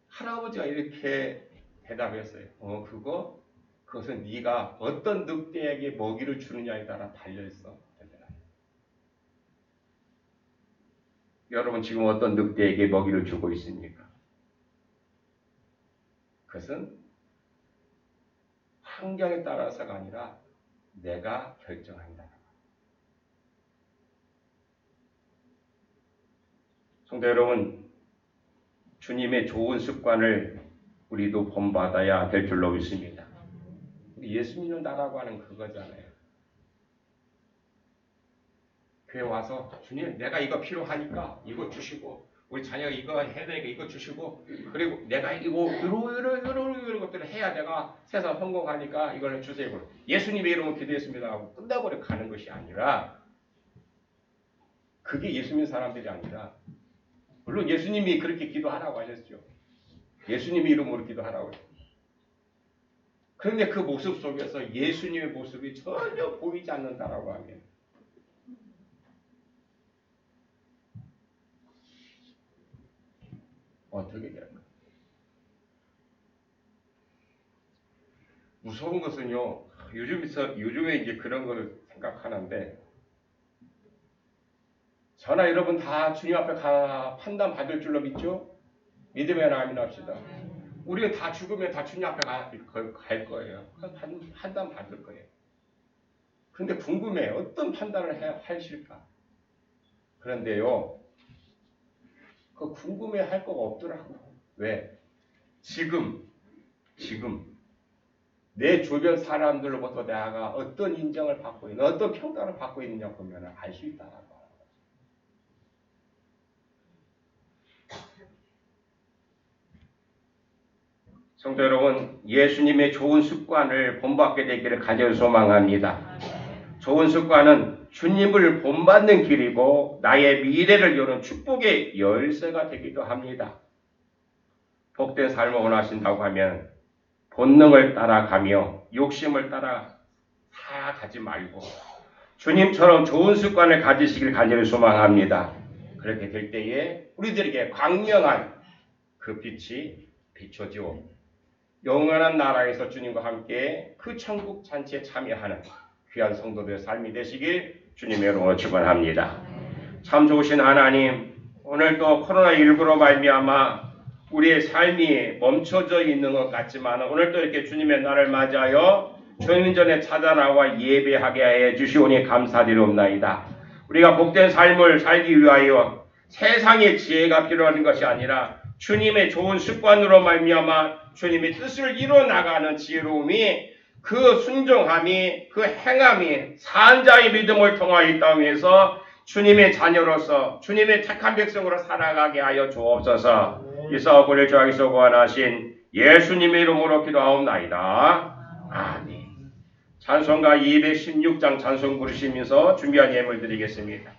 할아버지가 이렇게 대답했어요. 그것은 네가 어떤 늑대에게 먹이를 주느냐에 따라 달려있어. 여러분, 지금 어떤 늑대에게 먹이를 주고 있습니까? 그것은 환경에 따라서가 아니라 내가 결정한다. 성도 여러분, 주님의 좋은 습관을 우리도 본받아야 될 줄로 믿습니다. 예수 믿는 나라고 하는 그거잖아요. 교회 와서 주님, 내가 이거 필요하니까 이거 주시고, 우리 자녀가 이거 해야 되니까 이거 주시고, 그리고 내가 이런 것들을 해야 내가 세상 성공하니까 이걸 주세요. 예수님의 이름으로 기도했습니다 하고 끝나버려 가는 것이 아니라, 그게 예수 믿는 사람들이 아니라, 물론 예수님이 그렇게 기도하라고 하셨죠. 예수님의 이름으로 기도하라고 했죠. 그런데 그 모습 속에서 예수님의 모습이 전혀 보이지 않는다라고 하면 어떻게 될까요? 무서운 것은요, 요즘에 이제 그런 걸 생각하는데, 저나 여러분 다 주님 앞에 판단 받을 줄로 믿죠? 믿으면 아멘합시다. 우리는 다 죽으면 다 주님 앞에 갈 거예요. 판단 받을 거예요. 그런데 궁금해. 어떤 판단을 하실까? 그런데요, 그 궁금해 할 거가 없더라고. 왜? 지금 내 주변 사람들로부터 내가 어떤 인정을 받고 있는, 어떤 평가를 받고 있느냐 보면 알 수 있다라고. 성도 여러분, 예수님의 좋은 습관을 본받게 되기를 간절히 소망합니다. 좋은 습관은 주님을 본받는 길이고 나의 미래를 여는 축복의 열쇠가 되기도 합니다. 복된 삶을 원하신다고 하면 본능을 따라가며 욕심을 따라 살아가지 말고 주님처럼 좋은 습관을 가지시길 간절히 소망합니다. 그렇게 될 때에 우리들에게 광명한 그 빛이 비춰지고 영원한 나라에서 주님과 함께 그 천국 잔치에 참여하는 귀한 성도들의 삶이 되시길 주님의 이름으로 축원합니다. 참 좋으신 하나님, 오늘 또 코로나19로 말미암아 우리의 삶이 멈춰져 있는 것 같지만 오늘 또 이렇게 주님의 날을 맞이하여 주님 전에 찾아나와 예배하게 해 주시오니 감사드리옵나이다. 우리가 복된 삶을 살기 위하여 세상의 지혜가 필요한 것이 아니라 주님의 좋은 습관으로 말미암아 주님의 뜻을 이뤄나가는 지혜로움이, 그 순종함이, 그 행함이 산자의 믿음을 통하여 이 땅에서 주님의 자녀로서 주님의 착한 백성으로 살아가게 하여 주옵소서. 이 사업을 주하기서 구원하신 예수님의 이름으로 기도하옵나이다. 아멘. 찬송가 216장 찬송 부르시면서 준비한 예물 드리겠습니다.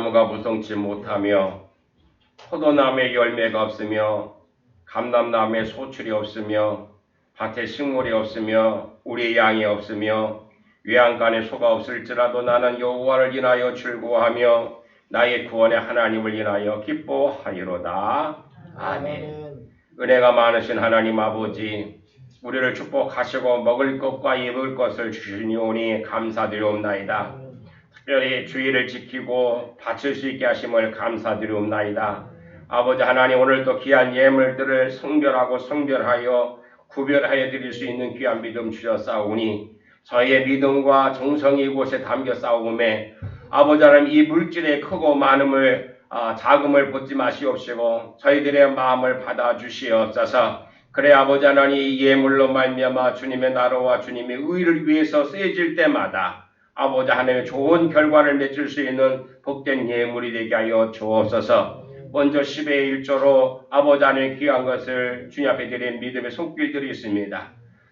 나무가 무성치 못하며 포도나무에 열매가 없으며 감람나무에 소출이 없으며 밭에 식물이 없으며 우리 양이 없으며 외양간에 소가 없을지라도 나는 여호와를 인하여 즐거워하며 나의 구원의 하나님을 인하여 기뻐하리로다. 아멘. 은혜가 많으신 하나님 아버지, 우리를 축복하시고 먹을 것과 입을 것을 주시니오니 감사드리옵나이다. 특별히 주의를 지키고 바칠 수 있게 하심을 감사드리옵나이다. 아버지 하나님, 오늘도 귀한 예물들을 성별하여 구별하여 드릴 수 있는 귀한 믿음 주셨사오니 저희의 믿음과 정성이 이곳에 담겨 싸움에 아버지 하나님, 이 물질의 크고 많음을 자금을 묻지 마시옵시고 저희들의 마음을 받아주시옵소서. 그래 아버지 하나님, 이 예물로 말미암아 주님의 나라와 주님의 의를 위해서 쓰여질 때마다 아버지 하나님의 좋은 결과를 맺을 수 있는 복된 예물이 되게 하여 주옵소서. 먼저 10의 1조로 아버지 하나님의 귀한 것을 주님 앞에 드린 믿음의 손길들이 있습니다.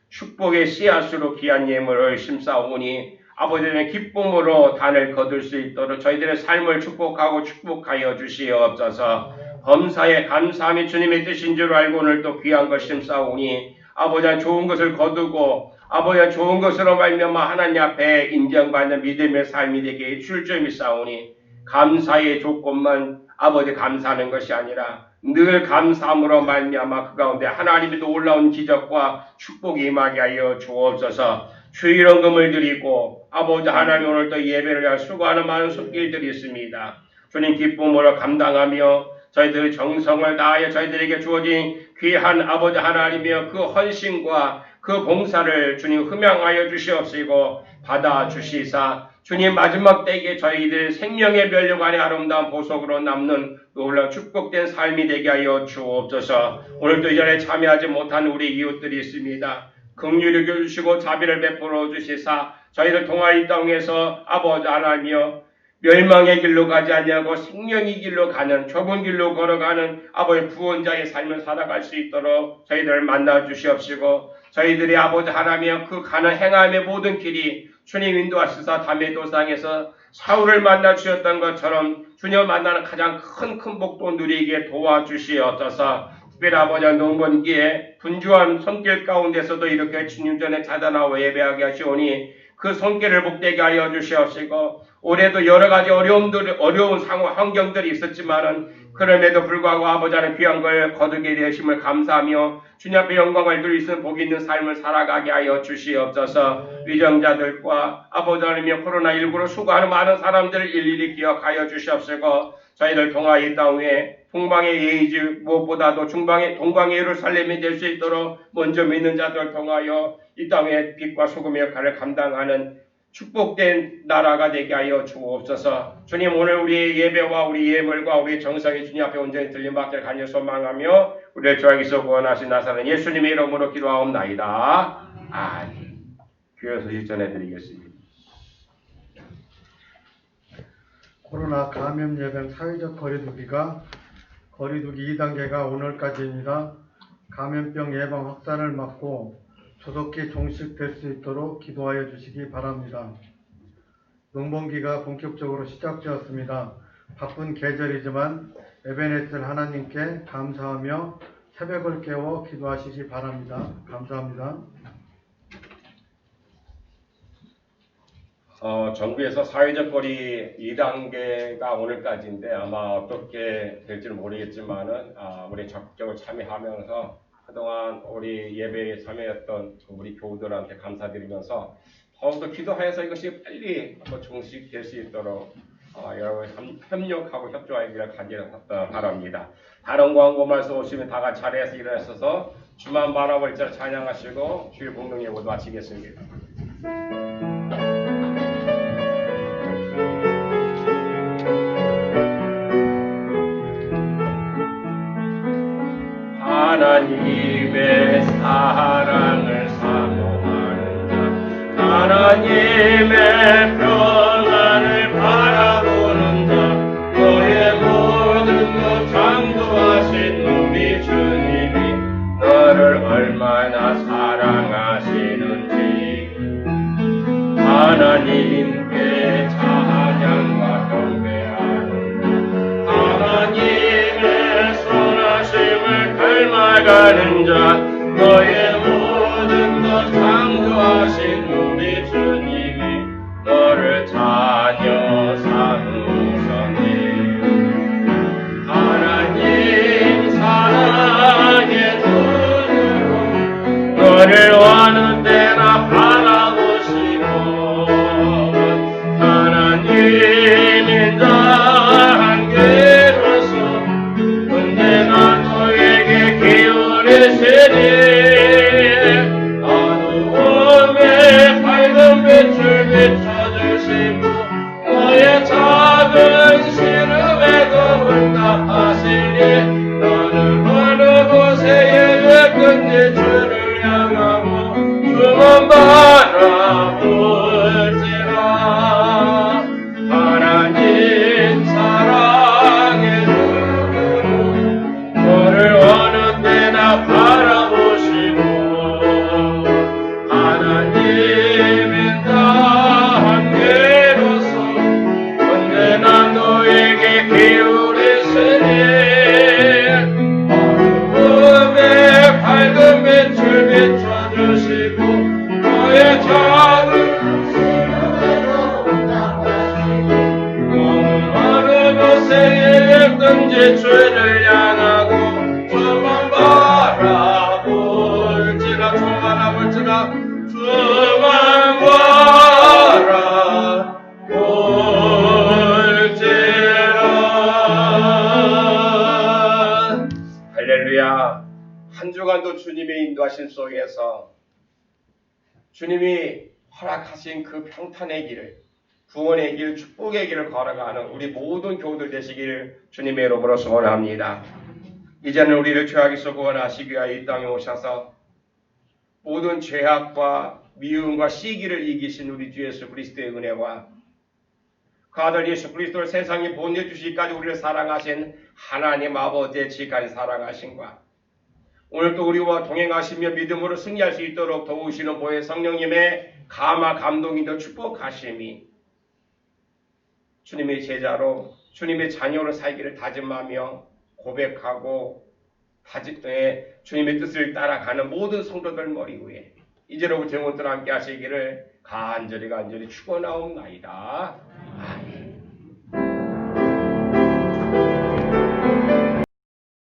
축복의 씨앗으로 귀한 예물을 심사오니 아버지 하나님의 기쁨으로 단을 거둘 수 있도록 저희들의 삶을 축복하여 주시옵소서. 범사에 감사함이 주님의 뜻인 줄 알고 오늘 또 귀한 것 심사오니 아버지 하나님 좋은 것을 거두고 아버지 하나님 좋은 것으로 말미암아 하나님 앞에 인정받는 믿음의 삶이 되게 줄 줄 믿사오니 감사의 조건만 아버지 감사하는 것이 아니라 늘 감사함으로 말미암아 그 가운데 하나님의 놀라운 기적과 축복이 임하게 하여 주옵소서. 주일원금을 드리고 아버지 하나님, 오늘 또 예배를 위하여 수고하는 많은 손길들이 있습니다. 주님 기쁨으로 감당하며 저희들의 정성을 다하여 저희들에게 주어진 귀한 아버지 하나님이여 그 헌신과 그 봉사를 주님 흠양하여 주시옵시고 받아주시사 주님 마지막 때에 저희들 생명의 면류관의 아름다운 보석으로 남는 놀라운 축복된 삶이 되게 하여 주옵소서. 오늘도 이 자리에 참여하지 못한 우리 이웃들이 있습니다. 긍휼히 여겨주시고 자비를 베풀어 주시사 저희를 통하여 이 땅에서 아버지 하나님이여 멸망의 길로 가지 아니하고 생명의 길로 가는 좁은 길로 걸어가는 아버지 구원자의 삶을 살아갈 수 있도록 저희들을 만나 주시옵시고 저희들이 아버지 하나님이여 그 가는 행함의 모든 길이 주님 인도하시사 담의 도상에서 사울을 만나 주셨던 것처럼 주님을 만나는 가장 큰 복도 누리게 도와주시옵소서. 특별히 아버지 농번기에 분주한 손길 가운데서도 이렇게 주님 전에 찾아나와 예배하게 하시오니 그 손길을 복되게 하여 주시옵시고 올해도 여러 가지 어려운 상황 환경들이 있었지만은 그럼에도 불구하고 아버지 하나님 귀한 걸 거두게 되심을 감사하며 주님 앞에 영광을 드릴 수 있는 복 있는 삶을 살아가게 하여 주시옵소서. 위정자들과 아버지 하나님의 코로나19로 수고하는 많은 사람들을 일일이 기억하여 주시옵시고 저희들 통하여 이 땅 위에 동방의 예의지 무엇보다도 동방의 예루살렘이 될 수 있도록 먼저 믿는 자들 통하여 이 땅의 빛과 소금의 역할을 감당하는 축복된 나라가 되게 하여 주옵소서. 주님, 오늘 우리의 예배와 우리 예물과 우리 정성이 주님 앞에 온전히 들림받기를 간절히 소망하며 우리를 저에게서 구원하신 나사렛 예수님의 이름으로 기도하옵나이다. 아멘. 교회 소식 전해드리겠습니다. 코로나 감염 예방 사회적 거리두기 2단계가 오늘까지입니다. 감염병 예방 확산을 막고 조속히 종식될 수 있도록 기도하여 주시기 바랍니다. 농번기가 본격적으로 시작되었습니다. 바쁜 계절이지만 에베네셀 하나님께 감사하며 새벽을 깨워 기도하시기 바랍니다. 감사합니다. 정부에서 사회적 거리 2단계가 오늘까지인데 아마 어떻게 될지는 모르겠지만은 우리 적극적으로 참여하면서 그동안 우리 예배에 참여했던 우리 교우들한테 감사드리면서 더욱더 기도하여서 이것이 빨리 종식될 수 있도록 여러분 협력하고 협조하기를 간절히 바랍니다. 다른 광고 말씀 오시면 다 같이 자리에서 일어나셔서 주만 바라볼 자 찬양하시고 주의 공동 예배도 마치겠습니다. 하나님의 사랑을 사모하는 자, 하나님의 평안을 바라보는 자, 너의 모든 것 창조하신 우리 주님이 너를 얼마나 사랑하시는지 하나님께 찬양과 경배하는 닮아가는 자 너의 모든 것 창조하신 우리 주님이 너를 자녀 삼으셨네. 하나님 사랑의 눈으로 너를 어느 때나 바라보시고 하나님 인자한 괴로서 언제나 너에게 기울이시니 어두움에 밝은 빛을 비춰주시고 너의 작은 시름에도 응답하시니 너는 어느 곳에 예배든지 주를 향하고 주만 바라볼지라. 하나님 사랑의 눈으로 너를 어느 때나 바라보시고 하나님인 다한 괴로서 언제나 너에게 기울이시니 어둠에 밝은 빛을 비춰주시고 너의 작은 시름에도 응답하시니 너는 어느 곳에 있든지 주를 향하고 주만 바라볼지라. 주만 바라볼지라. 주만 바라볼지라. 할렐루야. 한 주간도 주님의 인도하신 속에서 주님이 허락하신 그 평탄의 길, 구원의 길, 축복의 길을 걸어가는 우리 모든 교우들 되시길 주님의 이름으로 소원합니다. 이제는 우리를 죄악에서 구원하시기 위하여 이 땅에 오셔서 모든 죄악과 미움과 시기를 이기신 우리 주 예수 그리스도의 은혜와 그 아들 예수 그리스도를 세상에 보내주시기까지 우리를 사랑하신 하나님 아버지의 지극한 사랑하심과 오늘 또 우리와 동행하시며 믿음으로 승리할 수 있도록 도우시는 보혜 성령님의 감화 감동이도 축복하심이 주님의 제자로 주님의 자녀로 살기를 다짐하며 고백하고 주님의 뜻을 따라가는 모든 성도들 머리 위에 이제로부터 영원토록 함께 하시기를 간절히 축원하옵나이다.